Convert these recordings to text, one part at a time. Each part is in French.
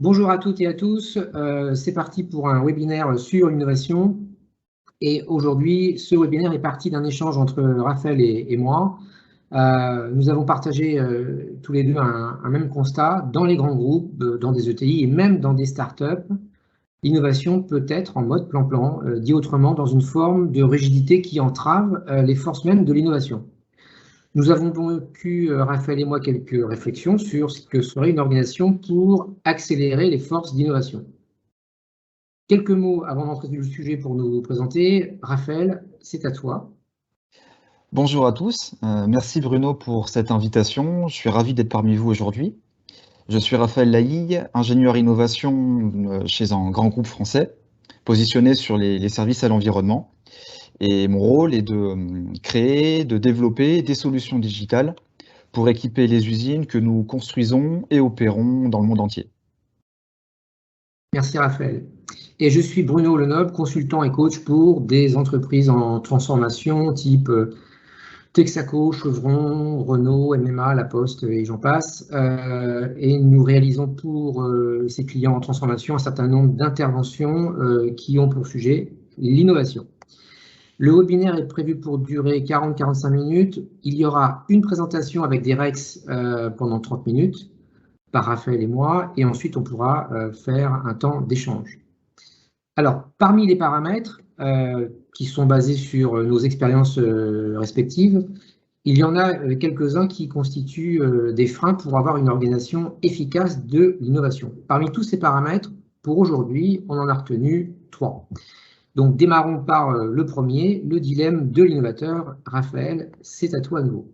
Bonjour à toutes et à tous. C'est parti pour un webinaire sur l'innovation. Et aujourd'hui, ce webinaire est parti d'un échange entre Raphaël et moi. Nous avons partagé tous les deux un même constat. Dans les grands groupes, dans des ETI et même dans des startups, l'innovation peut être en mode plan-plan, dit autrement, dans une forme de rigidité qui entrave les forces mêmes de l'innovation. Nous avons donc eu, Raphaël et moi, quelques réflexions sur ce que serait une organisation pour accélérer les forces d'innovation. Quelques mots avant d'entrer dans le sujet pour nous présenter. Raphaël, c'est à toi. Bonjour à tous, merci Bruno pour cette invitation. Je suis ravi d'être parmi vous aujourd'hui. Je suis Raphaël Laïgue, ingénieur innovation chez un grand groupe français, positionné sur les services à l'environnement. Et mon rôle est de créer, de développer des solutions digitales pour équiper les usines que nous construisons et opérons dans le monde entier. Merci Raphaël. Et je suis Bruno Lenoble, consultant et coach pour des entreprises en transformation type Texaco, Chevron, Renault, MMA, La Poste et j'en passe. Et nous réalisons pour ces clients en transformation un certain nombre d'interventions qui ont pour sujet l'innovation. Le webinaire est prévu pour durer 40-45 minutes. Il y aura une présentation avec des Rex pendant 30 minutes par Raphaël et moi, et ensuite on pourra faire un temps d'échange. Alors, parmi les paramètres qui sont basés sur nos expériences respectives, il y en a quelques-uns qui constituent des freins pour avoir une organisation efficace de l'innovation. Parmi tous ces paramètres, pour aujourd'hui, on en a retenu 3. Donc, démarrons par le premier, le dilemme de l'innovateur. Raphaël, c'est à toi à nouveau.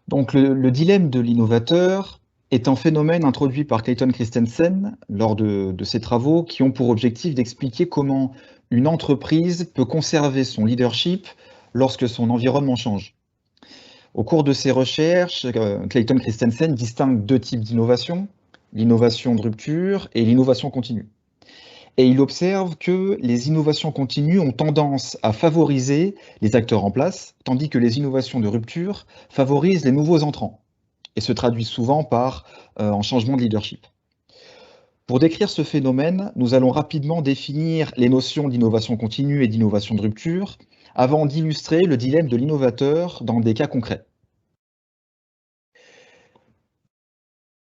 Donc le dilemme de l'innovateur est un phénomène introduit par Clayton Christensen lors de ses travaux qui ont pour objectif d'expliquer comment une entreprise peut conserver son leadership lorsque son environnement change. Au cours de ses recherches, Clayton Christensen distingue deux types d'innovation, l'innovation de rupture et l'innovation continue. Et il observe que les innovations continues ont tendance à favoriser les acteurs en place, tandis que les innovations de rupture favorisent les nouveaux entrants et se traduisent souvent par un changement de leadership. Pour décrire ce phénomène, nous allons rapidement définir les notions d'innovation continue et d'innovation de rupture avant d'illustrer le dilemme de l'innovateur dans des cas concrets.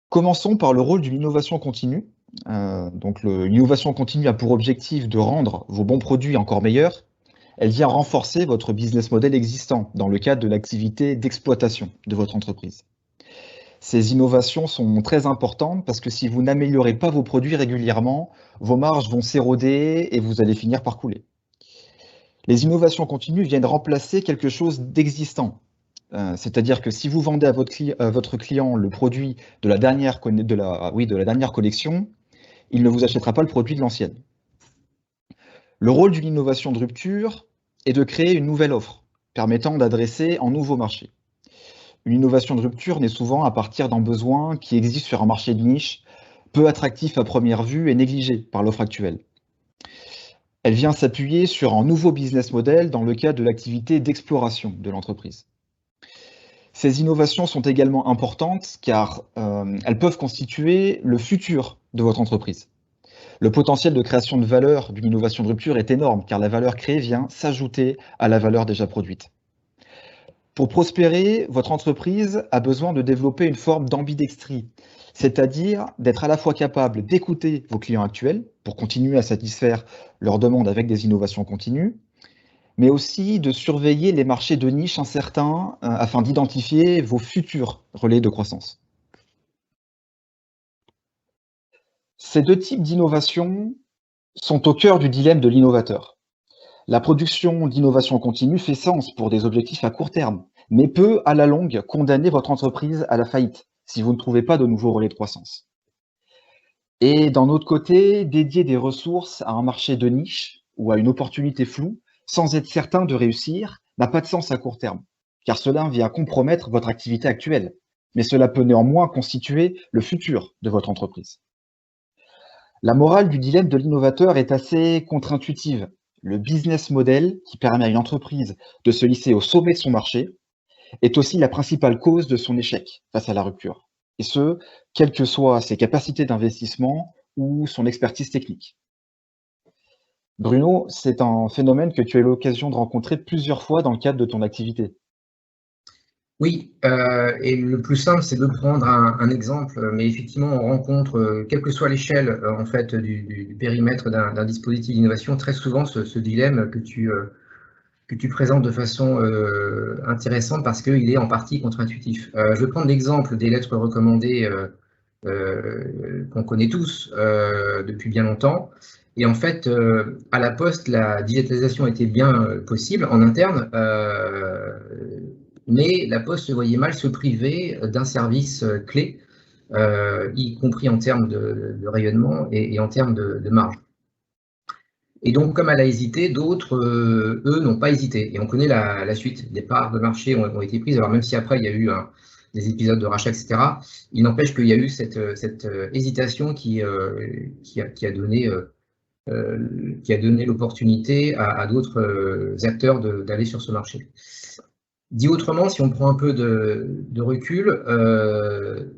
Commençons par le rôle d'une innovation continue. L'innovation continue a pour objectif de rendre vos bons produits encore meilleurs. Elle vient renforcer votre business model existant dans le cadre de l'activité d'exploitation de votre entreprise. Ces innovations sont très importantes parce que si vous n'améliorez pas vos produits régulièrement, vos marges vont s'éroder et vous allez finir par couler. Les innovations continues viennent remplacer quelque chose d'existant. C'est-à-dire que si vous vendez à votre client le produit de la dernière collection, il ne vous achètera pas le produit de l'ancienne. Le rôle d'une innovation de rupture est de créer une nouvelle offre, permettant d'adresser un nouveau marché. Une innovation de rupture naît souvent à partir d'un besoin qui existe sur un marché de niche, peu attractif à première vue et négligé par l'offre actuelle. Elle vient s'appuyer sur un nouveau business model dans le cadre de l'activité d'exploration de l'entreprise. Ces innovations sont également importantes car elles peuvent constituer le futur de votre entreprise. Le potentiel de création de valeur d'une innovation de rupture est énorme car la valeur créée vient s'ajouter à la valeur déjà produite. Pour prospérer, votre entreprise a besoin de développer une forme d'ambidextrie, c'est-à-dire d'être à la fois capable d'écouter vos clients actuels pour continuer à satisfaire leurs demandes avec des innovations continues, mais aussi de surveiller les marchés de niche incertains afin d'identifier vos futurs relais de croissance. Ces deux types d'innovation sont au cœur du dilemme de l'innovateur. La production d'innovation continue fait sens pour des objectifs à court terme, mais peut, à la longue, condamner votre entreprise à la faillite si vous ne trouvez pas de nouveaux relais de croissance. Et d'un autre côté, dédier des ressources à un marché de niche ou à une opportunité floue, sans être certain de réussir, n'a pas de sens à court terme, car cela vient compromettre votre activité actuelle, mais cela peut néanmoins constituer le futur de votre entreprise. La morale du dilemme de l'innovateur est assez contre-intuitive. Le business model qui permet à une entreprise de se hisser au sommet de son marché est aussi la principale cause de son échec face à la rupture. et ce, quelles que soient ses capacités d'investissement ou son expertise technique. Bruno, c'est un phénomène que tu as eu l'occasion de rencontrer plusieurs fois dans le cadre de ton activité. Oui, et le plus simple, c'est de prendre un exemple, mais effectivement, on rencontre, quelle que soit l'échelle, en fait, du périmètre d'un dispositif d'innovation, très souvent ce dilemme que tu présentes de façon intéressante parce qu'il est en partie contre-intuitif. Je vais prendre l'exemple des lettres recommandées qu'on connaît tous depuis bien longtemps. Et en fait, à la Poste, la digitalisation était bien possible en interne, mais la Poste se voyait mal se priver d'un service clé, y compris en termes de rayonnement et en termes de marge. Et donc, comme elle a hésité, d'autres, eux, n'ont pas hésité. Et on connaît la suite. Des parts de marché ont été prises. Alors, même si après, il y a eu des épisodes de rachat, etc., il n'empêche qu'il y a eu cette hésitation qui a donné l'opportunité à d'autres acteurs d'aller sur ce marché. Dit autrement, si on prend un peu de recul,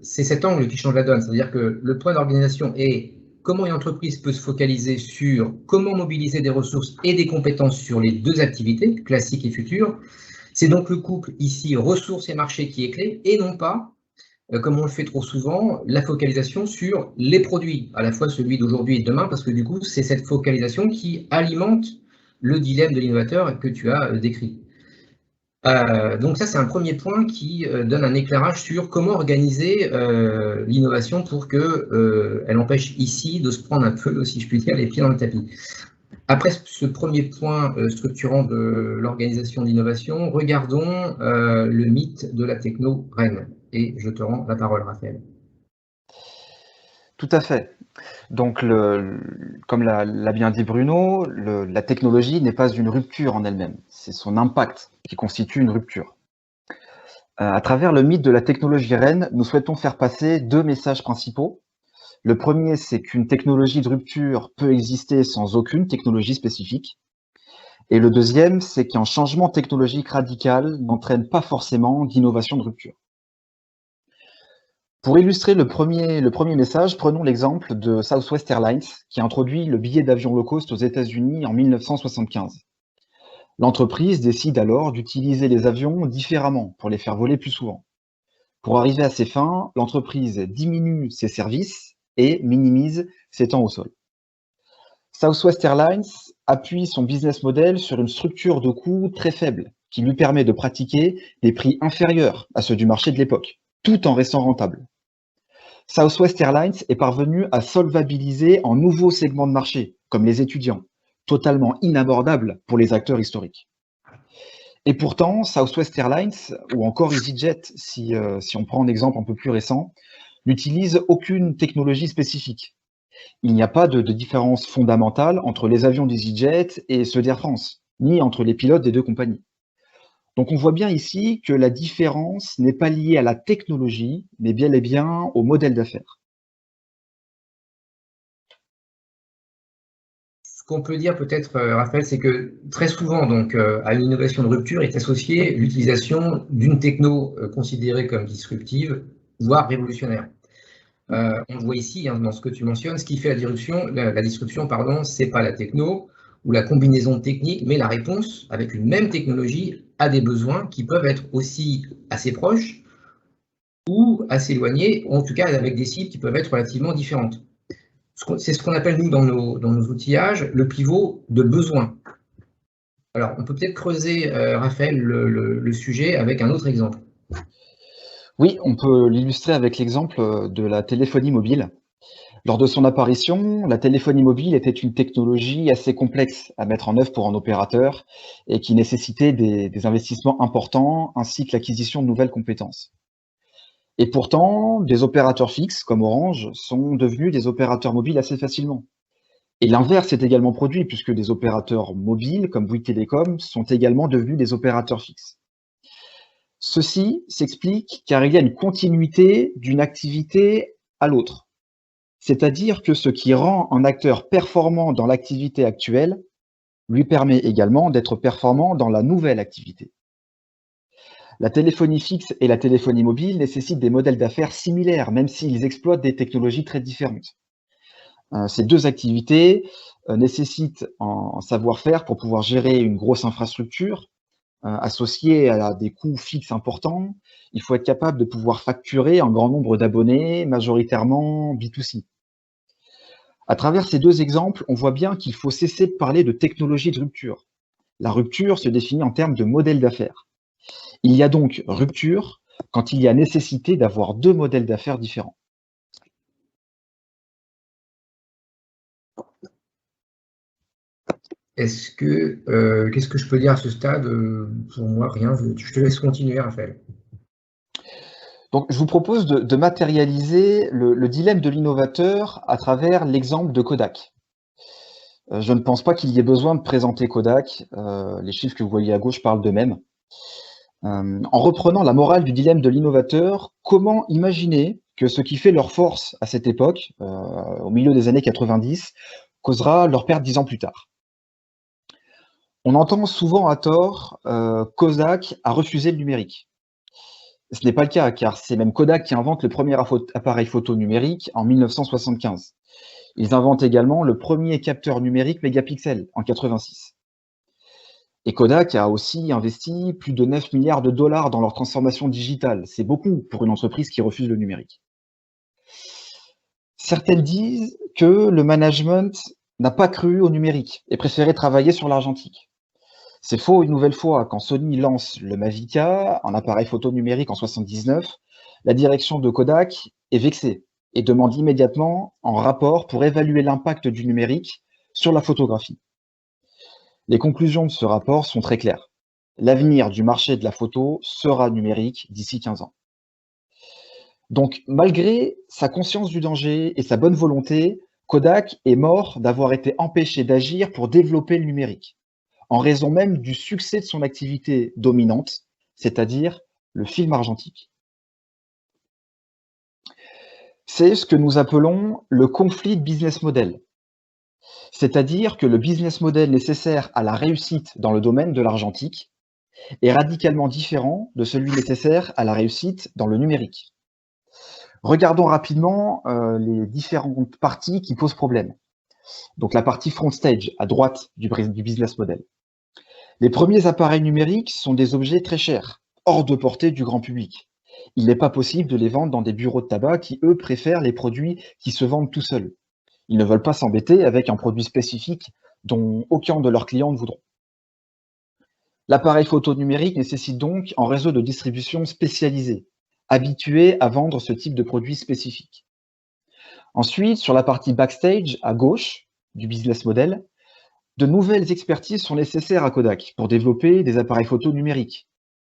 c'est cet angle qui change la donne. C'est-à-dire que le point d'organisation est comment une entreprise peut se focaliser sur comment mobiliser des ressources et des compétences sur les deux activités, classiques et futures. C'est donc le couple ici ressources et marché qui est clé et non pas, comme on le fait trop souvent, la focalisation sur les produits, à la fois celui d'aujourd'hui et de demain, parce que du coup, c'est cette focalisation qui alimente le dilemme de l'innovateur que tu as décrit. Donc ça, c'est un premier point qui donne un éclairage sur comment organiser l'innovation pour qu'elle empêche ici de se prendre un peu, si je puis dire, les pieds dans le tapis. Après ce premier point structurant de l'organisation d'innovation, regardons le mythe de la techno-reine. Et je te rends la parole, Raphaël. Tout à fait. Donc, comme l'a bien dit Bruno, la technologie n'est pas une rupture en elle-même, c'est son impact qui constitue une rupture. À travers le mythe de la technologie reine, nous souhaitons faire passer deux messages principaux. Le premier, c'est qu'une technologie de rupture peut exister sans aucune technologie spécifique. Et le deuxième, c'est qu'un changement technologique radical n'entraîne pas forcément d'innovation de rupture. Pour illustrer le premier message, prenons l'exemple de Southwest Airlines, qui a introduit le billet d'avion low cost aux États-Unis en 1975. L'entreprise décide alors d'utiliser les avions différemment pour les faire voler plus souvent. Pour arriver à ses fins, l'entreprise diminue ses services et minimise ses temps au sol. Southwest Airlines appuie son business model sur une structure de coûts très faible, qui lui permet de pratiquer des prix inférieurs à ceux du marché de l'époque, tout en restant rentable. Southwest Airlines est parvenu à solvabiliser un nouveau segment de marché, comme les étudiants, totalement inabordable pour les acteurs historiques. Et pourtant, Southwest Airlines, ou encore EasyJet, si on prend un exemple un peu plus récent, n'utilise aucune technologie spécifique. Il n'y a pas de différence fondamentale entre les avions d'EasyJet et ceux d'Air France, ni entre les pilotes des deux compagnies. Donc on voit bien ici que la différence n'est pas liée à la technologie, mais bel et bien au modèle d'affaires. Ce qu'on peut dire peut-être, Raphaël, c'est que très souvent, donc, à une innovation de rupture est associée l'utilisation d'une techno considérée comme disruptive, voire révolutionnaire. On le voit ici, hein, dans ce que tu mentionnes, ce qui fait la disruption, pardon, c'est pas la techno ou la combinaison de techniques, mais la réponse avec une même technologie à des besoins qui peuvent être aussi assez proches ou assez éloignés, ou en tout cas avec des cibles qui peuvent être relativement différentes. C'est ce qu'on appelle, nous, dans nos outillages, le pivot de besoin. Alors, on peut peut-être creuser, Raphaël, le sujet avec un autre exemple. Oui, on peut l'illustrer avec l'exemple de la téléphonie mobile. Lors de son apparition, la téléphonie mobile était une technologie assez complexe à mettre en œuvre pour un opérateur et qui nécessitait des investissements importants ainsi que l'acquisition de nouvelles compétences. Et pourtant, des opérateurs fixes comme Orange sont devenus des opérateurs mobiles assez facilement. Et l'inverse s'est également produit puisque des opérateurs mobiles comme Bouygues Telecom sont également devenus des opérateurs fixes. Ceci s'explique car il y a une continuité d'une activité à l'autre. C'est-à-dire que ce qui rend un acteur performant dans l'activité actuelle lui permet également d'être performant dans la nouvelle activité. La téléphonie fixe et la téléphonie mobile nécessitent des modèles d'affaires similaires, même s'ils exploitent des technologies très différentes. Ces deux activités nécessitent un savoir-faire pour pouvoir gérer une grosse infrastructure associée à des coûts fixes importants. Il faut être capable de pouvoir facturer un grand nombre d'abonnés, majoritairement B2C. À travers ces deux exemples, on voit bien qu'il faut cesser de parler de technologie de rupture. La rupture se définit en termes de modèle d'affaires. Il y a donc rupture quand il y a nécessité d'avoir deux modèles d'affaires différents. Qu'est-ce que je peux dire à ce stade? Pour moi, rien. Je te laisse continuer, Raphaël. Donc, je vous propose de matérialiser le dilemme de l'innovateur à travers l'exemple de Kodak. Je ne pense pas qu'il y ait besoin de présenter Kodak. Les chiffres que vous voyez à gauche parlent d'eux-mêmes. En reprenant la morale du dilemme de l'innovateur, comment imaginer que ce qui fait leur force à cette époque, au milieu des années 90, causera leur perte 10 ans plus tard? On entend souvent à tort Kodak a refusé le numérique. Ce n'est pas le cas, car c'est même Kodak qui invente le premier appareil photo numérique en 1975. Ils inventent également le premier capteur numérique mégapixel en 86. Et Kodak a aussi investi plus de 9 milliards de dollars dans leur transformation digitale. C'est beaucoup pour une entreprise qui refuse le numérique. Certaines disent que le management n'a pas cru au numérique et préférait travailler sur l'argentique. C'est faux une nouvelle fois. Quand Sony lance le Mavica, un appareil photo numérique en 79, la direction de Kodak est vexée et demande immédiatement un rapport pour évaluer l'impact du numérique sur la photographie. Les conclusions de ce rapport sont très claires. L'avenir du marché de la photo sera numérique d'ici 15 ans. Donc, malgré sa conscience du danger et sa bonne volonté, Kodak est mort d'avoir été empêché d'agir pour développer le numérique, en raison même du succès de son activité dominante, c'est-à-dire le film argentique. C'est ce que nous appelons le conflit de business model. C'est-à-dire que le business model nécessaire à la réussite dans le domaine de l'argentique est radicalement différent de celui nécessaire à la réussite dans le numérique. Regardons rapidement les différentes parties qui posent problème. Donc la partie front stage, à droite du business model. Les premiers appareils numériques sont des objets très chers, hors de portée du grand public. Il n'est pas possible de les vendre dans des bureaux de tabac qui, eux, préfèrent les produits qui se vendent tout seuls. Ils ne veulent pas s'embêter avec un produit spécifique dont aucun de leurs clients ne voudront. L'appareil photo numérique nécessite donc un réseau de distribution spécialisé, habitué à vendre ce type de produit spécifique. Ensuite, sur la partie backstage, à gauche du business model, de nouvelles expertises sont nécessaires à Kodak pour développer des appareils photo numériques.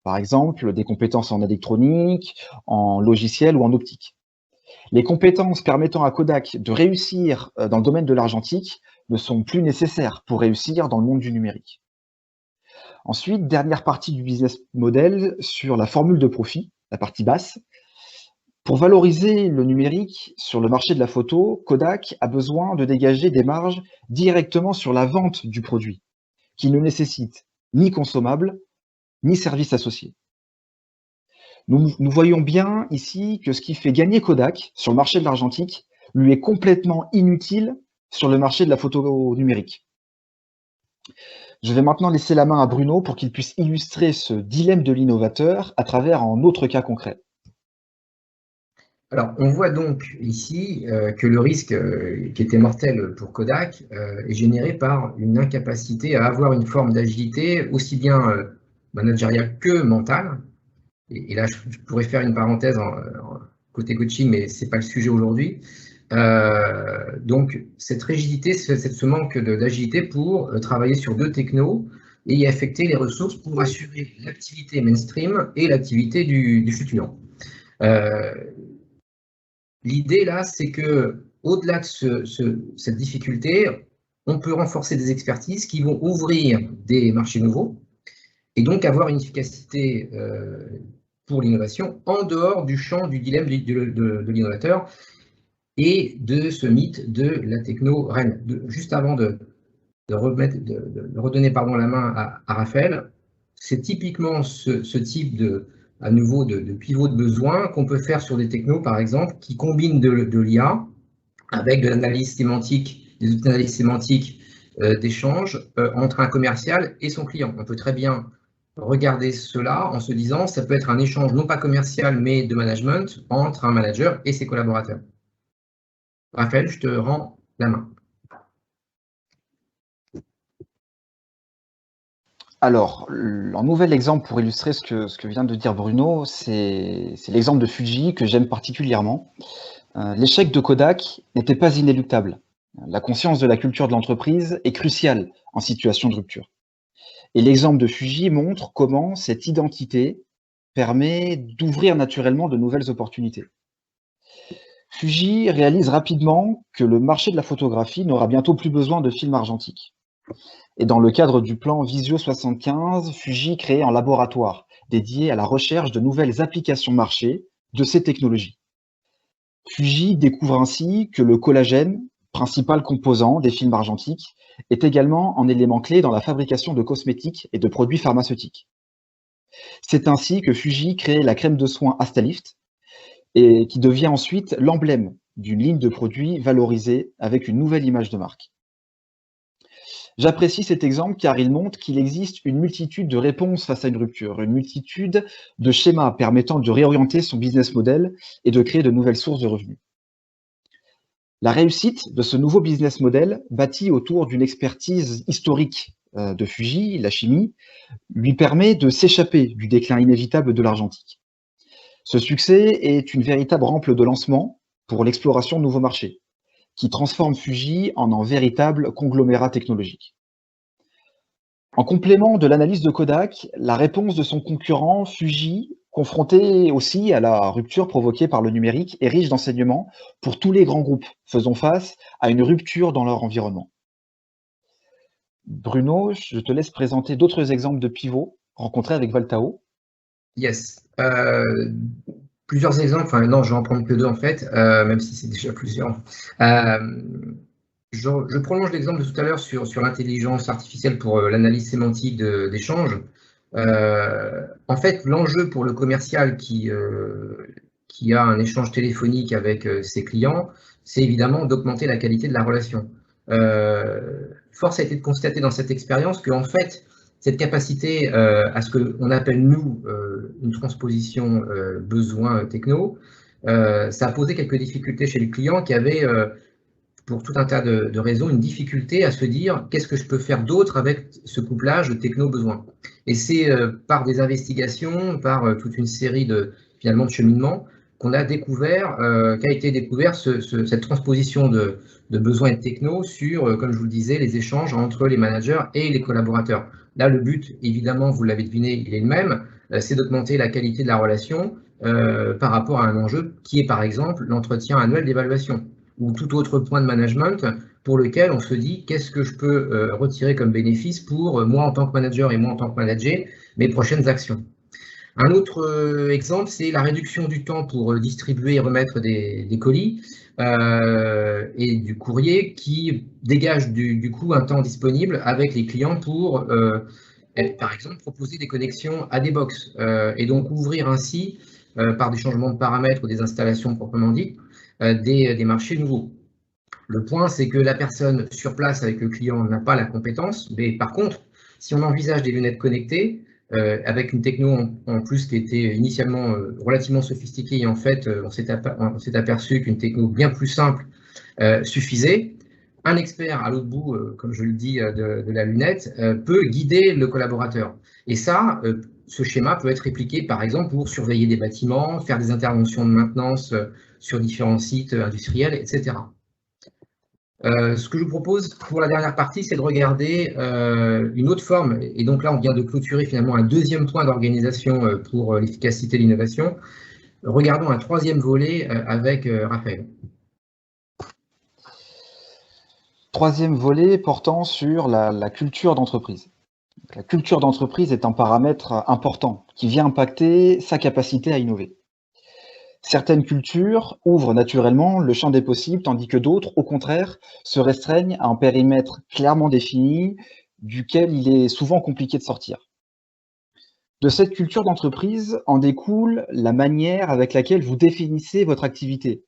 Par exemple, des compétences en électronique, en logiciel ou en optique. Les compétences permettant à Kodak de réussir dans le domaine de l'argentique ne sont plus nécessaires pour réussir dans le monde du numérique. Ensuite, dernière partie du business model sur la formule de profit, la partie basse. Pour valoriser le numérique sur le marché de la photo, Kodak a besoin de dégager des marges directement sur la vente du produit, qui ne nécessite ni consommables, ni services associés. Nous voyons bien ici que ce qui fait gagner Kodak sur le marché de l'argentique lui est complètement inutile sur le marché de la photo numérique. Je vais maintenant laisser la main à Bruno pour qu'il puisse illustrer ce dilemme de l'innovateur à travers un autre cas concret. Alors, on voit donc ici que le risque qui était mortel pour Kodak est généré par une incapacité à avoir une forme d'agilité aussi bien managériale que mentale. Et là, je pourrais faire une parenthèse côté coaching, mais ce n'est pas le sujet aujourd'hui. Donc, cette rigidité, ce manque d'agilité pour travailler sur deux technos et y affecter les ressources pour assurer l'activité mainstream et l'activité du futur. L'idée là, c'est que au-delà de cette difficulté, on peut renforcer des expertises qui vont ouvrir des marchés nouveaux et donc avoir une efficacité pour l'innovation en dehors du champ du dilemme de l'innovateur et de ce mythe de la techno reine. Juste avant de redonner la main à Raphaël, c'est typiquement ce type à nouveau de pivot de besoin qu'on peut faire sur des technos, par exemple, qui combinent de l'IA avec de l'analyse sémantique, des outils d'analyse sémantique d'échange entre un commercial et son client. On peut très bien regarder cela en se disant ça peut être un échange non pas commercial mais de management entre un manager et ses collaborateurs. Raphaël, je te rends la main. Alors, un nouvel exemple pour illustrer ce que vient de dire Bruno, c'est l'exemple de Fuji que j'aime particulièrement. L'échec de Kodak n'était pas inéluctable. La conscience de la culture de l'entreprise est cruciale en situation de rupture. Et l'exemple de Fuji montre comment cette identité permet d'ouvrir naturellement de nouvelles opportunités. Fuji réalise rapidement que le marché de la photographie n'aura bientôt plus besoin de films argentiques. Et dans le cadre du plan Visio 75, Fuji crée un laboratoire dédié à la recherche de nouvelles applications marché de ces technologies. Fuji découvre ainsi que le collagène, principal composant des films argentiques, est également un élément clé dans la fabrication de cosmétiques et de produits pharmaceutiques. C'est ainsi que Fuji crée la crème de soins Astalift, et qui devient ensuite l'emblème d'une ligne de produits valorisée avec une nouvelle image de marque. J'apprécie cet exemple car il montre qu'il existe une multitude de réponses face à une rupture, une multitude de schémas permettant de réorienter son business model et de créer de nouvelles sources de revenus. La réussite de ce nouveau business model, bâti autour d'une expertise historique de Fuji, la chimie, lui permet de s'échapper du déclin inévitable de l'argentique. Ce succès est une véritable rampe de lancement pour l'exploration de nouveaux marchés, qui transforme Fuji en un véritable conglomérat technologique. En complément de l'analyse de Kodak, la réponse de son concurrent Fuji, confronté aussi à la rupture provoquée par le numérique, est riche d'enseignements pour tous les grands groupes faisant face à une rupture dans leur environnement. Bruno, je te laisse présenter d'autres exemples de pivots rencontrés avec Valtao. Yes. Plusieurs exemples, enfin non, je vais en prendre que deux en fait, même si c'est déjà plusieurs. Je prolonge l'exemple de tout à l'heure sur l'intelligence artificielle pour l'analyse sémantique d'échange. En fait, l'enjeu pour le commercial qui a un échange téléphonique avec ses clients, c'est évidemment d'augmenter la qualité de la relation. Force a été de constater dans cette expérience qu'en fait, cette capacité à ce qu'on appelle, nous, une transposition besoin techno, ça a posé quelques difficultés chez les clients qui avaient, pour tout un tas de raisons, une difficulté à se dire qu'est-ce que je peux faire d'autre avec ce couplage techno-besoin. Et c'est par des investigations, par toute une série finalement de cheminements, qu'on a découvert, qu'a été découvert cette transposition de besoins et de techno sur, comme je vous le disais, les échanges entre les managers et les collaborateurs. Là, le but, évidemment, vous l'avez deviné, il est le même, c'est d'augmenter la qualité de la relation par rapport à un enjeu qui est, par exemple, l'entretien annuel d'évaluation ou tout autre point de management pour lequel on se dit qu'est-ce que je peux retirer comme bénéfice pour moi en tant que manager et moi en tant que manager, mes prochaines actions. Un autre exemple, c'est la réduction du temps pour distribuer et remettre des colis et du courrier qui dégage du coup un temps disponible avec les clients pour, par exemple, proposer des connexions à des box et donc ouvrir ainsi, par des changements de paramètres ou des installations proprement dites, des marchés nouveaux. Le point, c'est que la personne sur place avec le client n'a pas la compétence, mais par contre, si on envisage des lunettes connectées, avec une techno en plus qui était initialement relativement sophistiquée, et en fait, on s'est aperçu qu'une techno bien plus simple suffisait. Un expert à l'autre bout, comme je le dis, de la lunette, peut guider le collaborateur. Et ça, ce schéma peut être répliqué, par exemple, pour surveiller des bâtiments, faire des interventions de maintenance sur différents sites industriels, etc. Ce que je vous propose pour la dernière partie, c'est de regarder une autre forme. Et donc là, on vient de clôturer finalement un deuxième point d'organisation pour l'efficacité de l'innovation. Regardons un troisième volet avec Raphaël. Troisième volet portant sur la culture d'entreprise. La culture d'entreprise est un paramètre important qui vient impacter sa capacité à innover. Certaines cultures ouvrent naturellement le champ des possibles, tandis que d'autres, au contraire, se restreignent à un périmètre clairement défini, duquel il est souvent compliqué de sortir. De cette culture d'entreprise en découle la manière avec laquelle vous définissez votre activité,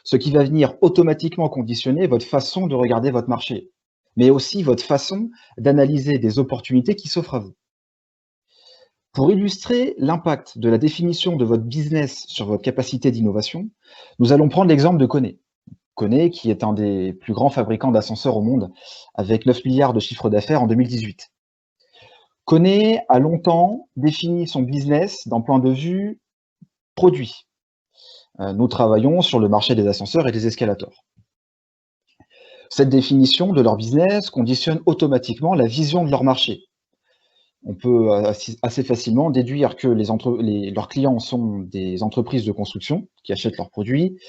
ce qui va venir automatiquement conditionner votre façon de regarder votre marché, mais aussi votre façon d'analyser des opportunités qui s'offrent à vous. Pour illustrer l'impact de la définition de votre business sur votre capacité d'innovation, nous allons prendre l'exemple de KONE. KONE, qui est un des plus grands fabricants d'ascenseurs au monde, avec 9 milliards de chiffre d'affaires en 2018. KONE a longtemps défini son business d'un point de vue produit. Nous travaillons sur le marché des ascenseurs et des escalators. Cette définition de leur business conditionne automatiquement la vision de leur marché. On peut assez facilement déduire que leurs clients sont des entreprises de construction qui achètent leurs produits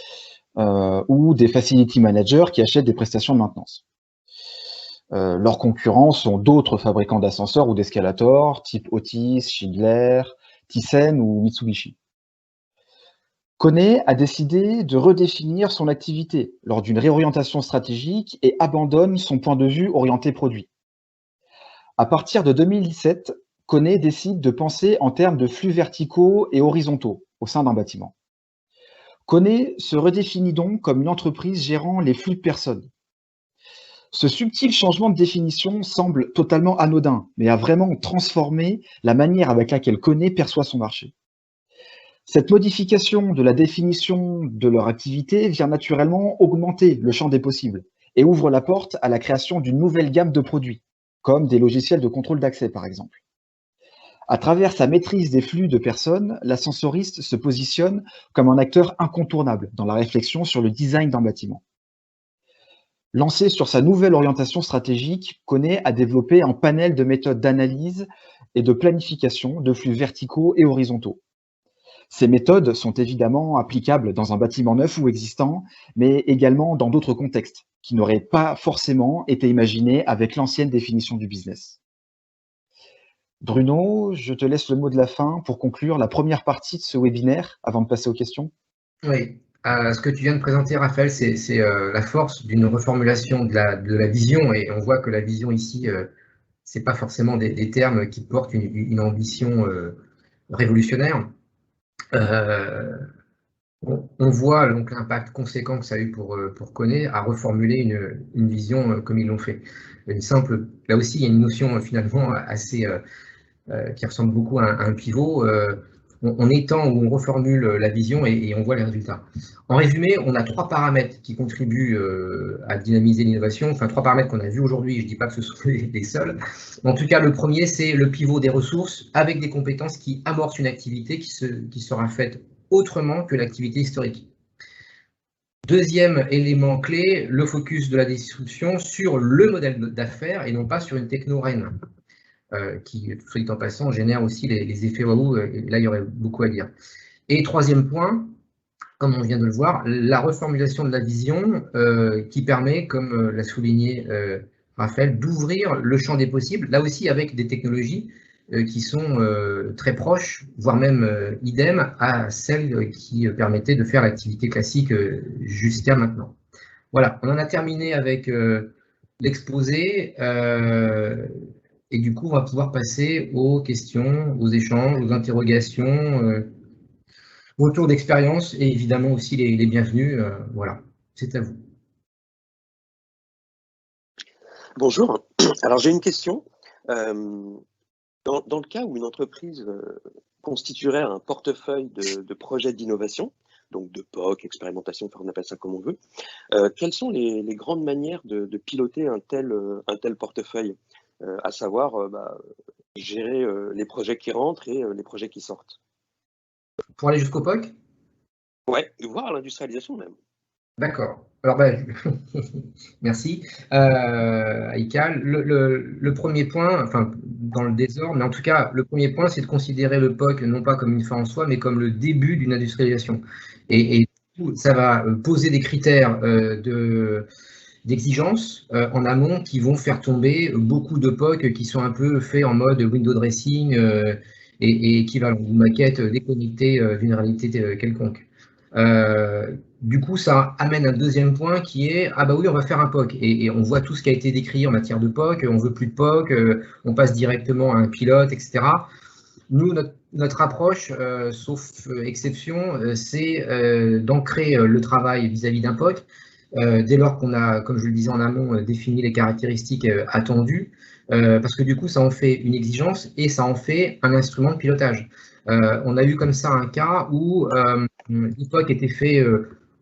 ou des facility managers qui achètent des prestations de maintenance. Leurs concurrents sont d'autres fabricants d'ascenseurs ou d'escalators, type Otis, Schindler, Thyssen ou Mitsubishi. KONE a décidé de redéfinir son activité lors d'une réorientation stratégique et abandonne son point de vue orienté produit. À partir de 2017, KONE décide de penser en termes de flux verticaux et horizontaux au sein d'un bâtiment. KONE se redéfinit donc comme une entreprise gérant les flux de personnes. Ce subtil changement de définition semble totalement anodin, mais a vraiment transformé la manière avec laquelle KONE perçoit son marché. Cette modification de la définition de leur activité vient naturellement augmenter le champ des possibles et ouvre la porte à la création d'une nouvelle gamme de produits, comme des logiciels de contrôle d'accès par exemple. À travers sa maîtrise des flux de personnes, l'ascensoriste se positionne comme un acteur incontournable dans la réflexion sur le design d'un bâtiment. Lancé sur sa nouvelle orientation stratégique, KONE a développé un panel de méthodes d'analyse et de planification de flux verticaux et horizontaux. Ces méthodes sont évidemment applicables dans un bâtiment neuf ou existant, mais également dans d'autres contextes qui n'auraient pas forcément été imaginés avec l'ancienne définition du business. Bruno, je te laisse le mot de la fin pour conclure la première partie de ce webinaire avant de passer aux questions. Oui. Ce que tu viens de présenter, Raphaël, c'est la force d'une reformulation de la vision, et on voit que la vision ici, c'est pas forcément des termes qui portent une ambition révolutionnaire. On voit donc l'impact conséquent que ça a eu pour KONE à reformuler une vision comme ils l'ont fait. Là aussi, il y a une notion finalement assez qui ressemble beaucoup à un pivot. On étend ou on reformule la vision et on voit les résultats. En résumé, on a 3 paramètres qui contribuent à dynamiser l'innovation, enfin 3 paramètres qu'on a vus aujourd'hui, je ne dis pas que ce sont les seuls. En tout cas, le premier, c'est le pivot des ressources avec des compétences qui amorcent une activité qui sera faite autrement que l'activité historique. Deuxième élément clé, le focus de la disruption sur le modèle d'affaires et non pas sur une techno-reine. Qui, soit dit en passant, génère aussi les effets waouh, là il y aurait beaucoup à dire. Et troisième point, comme on vient de le voir, la reformulation de la vision qui permet, comme l'a souligné Raphaël, d'ouvrir le champ des possibles, là aussi avec des technologies qui sont très proches, voire même idem à celles qui permettaient de faire l'activité classique jusqu'à maintenant. Voilà, on en a terminé avec l'exposé. Et du coup, on va pouvoir passer aux questions, aux échanges, aux interrogations, autour d'expériences et évidemment aussi les bienvenus. Voilà, c'est à vous. Bonjour. Alors, j'ai une question. Dans le cas où une entreprise constituerait un portefeuille de projets d'innovation, donc de POC, expérimentation, on appelle ça comme on veut, quelles sont les grandes manières de piloter un tel portefeuille, à savoir gérer les projets qui rentrent et les projets qui sortent? Pour aller jusqu'au POC? Ouais, voire l'industrialisation même. D'accord. Alors, merci. Aïka, le premier point, enfin, dans le désordre, mais en tout cas, le premier point, c'est de considérer le POC non pas comme une fin en soi, mais comme le début d'une industrialisation. Et ça va poser des critères d'exigence en amont qui vont faire tomber beaucoup de POC qui sont un peu faits en mode window dressing et équivalent, une maquette déconnectée d'une réalité quelconque. Du coup, ça amène un deuxième point qui est, ah bah oui, on va faire un POC. Et on voit tout ce qui a été décrit en matière de POC, on veut plus de POC, on passe directement à un pilote, etc. Nous, notre approche, sauf exception, c'est d'ancrer le travail vis-à-vis d'un POC, dès lors qu'on a, comme je le disais en amont, défini les caractéristiques attendues, parce que du coup, ça en fait une exigence et ça en fait un instrument de pilotage. On a eu comme ça un cas où l'IPOC était fait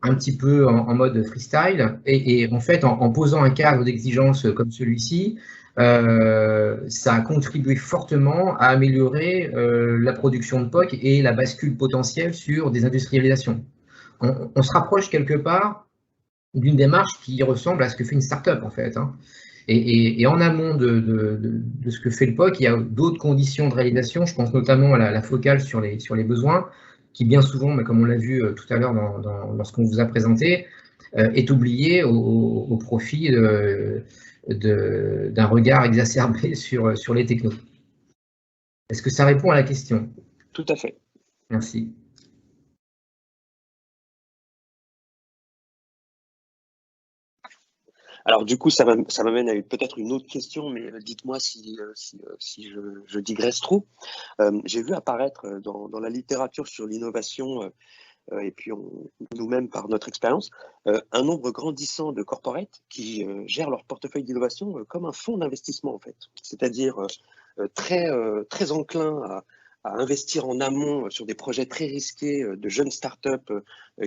un petit peu en mode freestyle, et en fait, en posant un cadre d'exigence comme celui-ci, ça a contribué fortement à améliorer la production de POC et la bascule potentielle sur des industrialisations. On se rapproche quelque part d'une démarche qui ressemble à ce que fait une start-up, en fait, hein. Et en amont de ce que fait le POC, il y a d'autres conditions de réalisation. Je pense notamment à la focale sur les besoins, qui bien souvent, mais comme on l'a vu tout à l'heure dans ce qu'on vous a présenté, est oubliée au profit d'un regard exacerbé sur les technos. Est-ce que ça répond à la question? Tout à fait. Merci. Alors du coup, ça m'amène à peut-être une autre question, mais dites-moi si je digresse trop. J'ai vu apparaître dans la littérature sur l'innovation, et puis nous-mêmes par notre expérience, un nombre grandissant de corporates qui gèrent leur portefeuille d'innovation comme un fonds d'investissement en fait, c'est-à-dire très enclin à investir en amont sur des projets très risqués de jeunes startups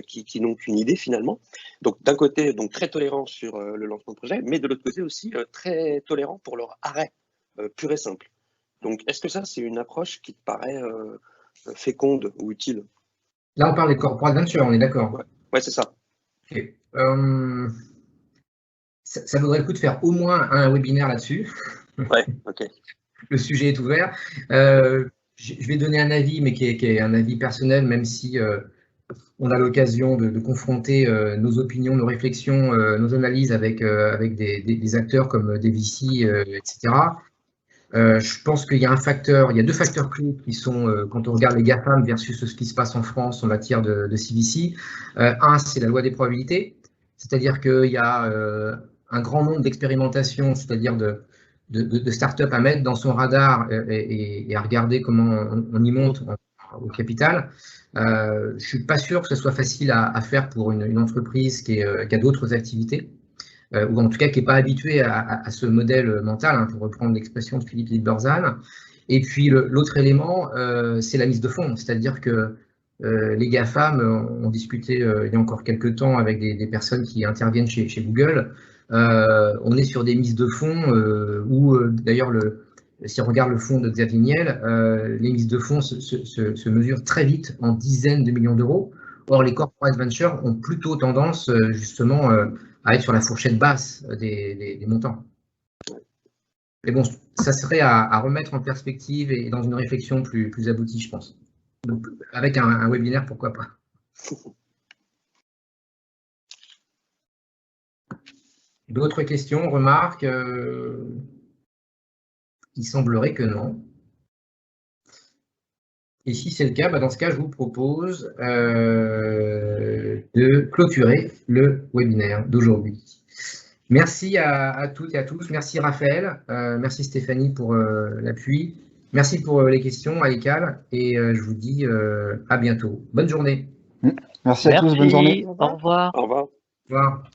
qui n'ont qu'une idée finalement. Donc d'un côté, donc très tolérant sur le lancement de projet, mais de l'autre côté aussi très tolérant pour leur arrêt pur et simple. Donc est-ce que ça, c'est une approche qui te paraît féconde ou utile? Là, on parle des corporate ventures, on est d'accord? Ouais, c'est ça. Okay. Ça vaudrait le coup de faire au moins un webinaire là-dessus. Ouais, ok. Le sujet est ouvert. Je vais donner un avis, mais qui est un avis personnel, même si on a l'occasion de confronter nos opinions, nos réflexions, nos analyses avec des acteurs comme des VC, etc. Je pense qu'il y a il y a deux facteurs clés qui sont, quand on regarde les GAFAM versus ce qui se passe en France en matière de CVC. Un, c'est la loi des probabilités, c'est-à-dire qu'il y a un grand nombre d'expérimentations, c'est-à-dire de start-up à mettre dans son radar et à regarder comment on y monte au capital. Je ne suis pas sûr que ce soit facile à faire pour une entreprise qui a d'autres activités, ou en tout cas qui n'est pas habitué à ce modèle mental, hein, pour reprendre l'expression de Philippe Lidberzan. Et puis l'autre élément, c'est la mise de fonds, c'est-à-dire que les GAFAM ont discuté il y a encore quelques temps avec des personnes qui interviennent chez Google. On est sur des mises de fonds où, d'ailleurs, si on regarde le fonds de Xavier Niel, les mises de fonds se mesurent très vite en dizaines de millions d'euros. Or, les corporate ventures ont plutôt tendance, justement, à être sur la fourchette basse des montants. Mais bon, ça serait à remettre en perspective et dans une réflexion plus aboutie, je pense. Donc, avec un webinaire, pourquoi pas. D'autres questions, remarques? Il semblerait que non. Et si c'est le cas, dans ce cas, je vous propose de clôturer le webinaire d'aujourd'hui. Merci à toutes et à tous. Merci Raphaël. Merci Stéphanie pour l'appui. Merci pour les questions, Aïkal. Et je vous dis à bientôt. Bonne journée. Merci à tous. Bonne journée. Au revoir. Au revoir. Au revoir.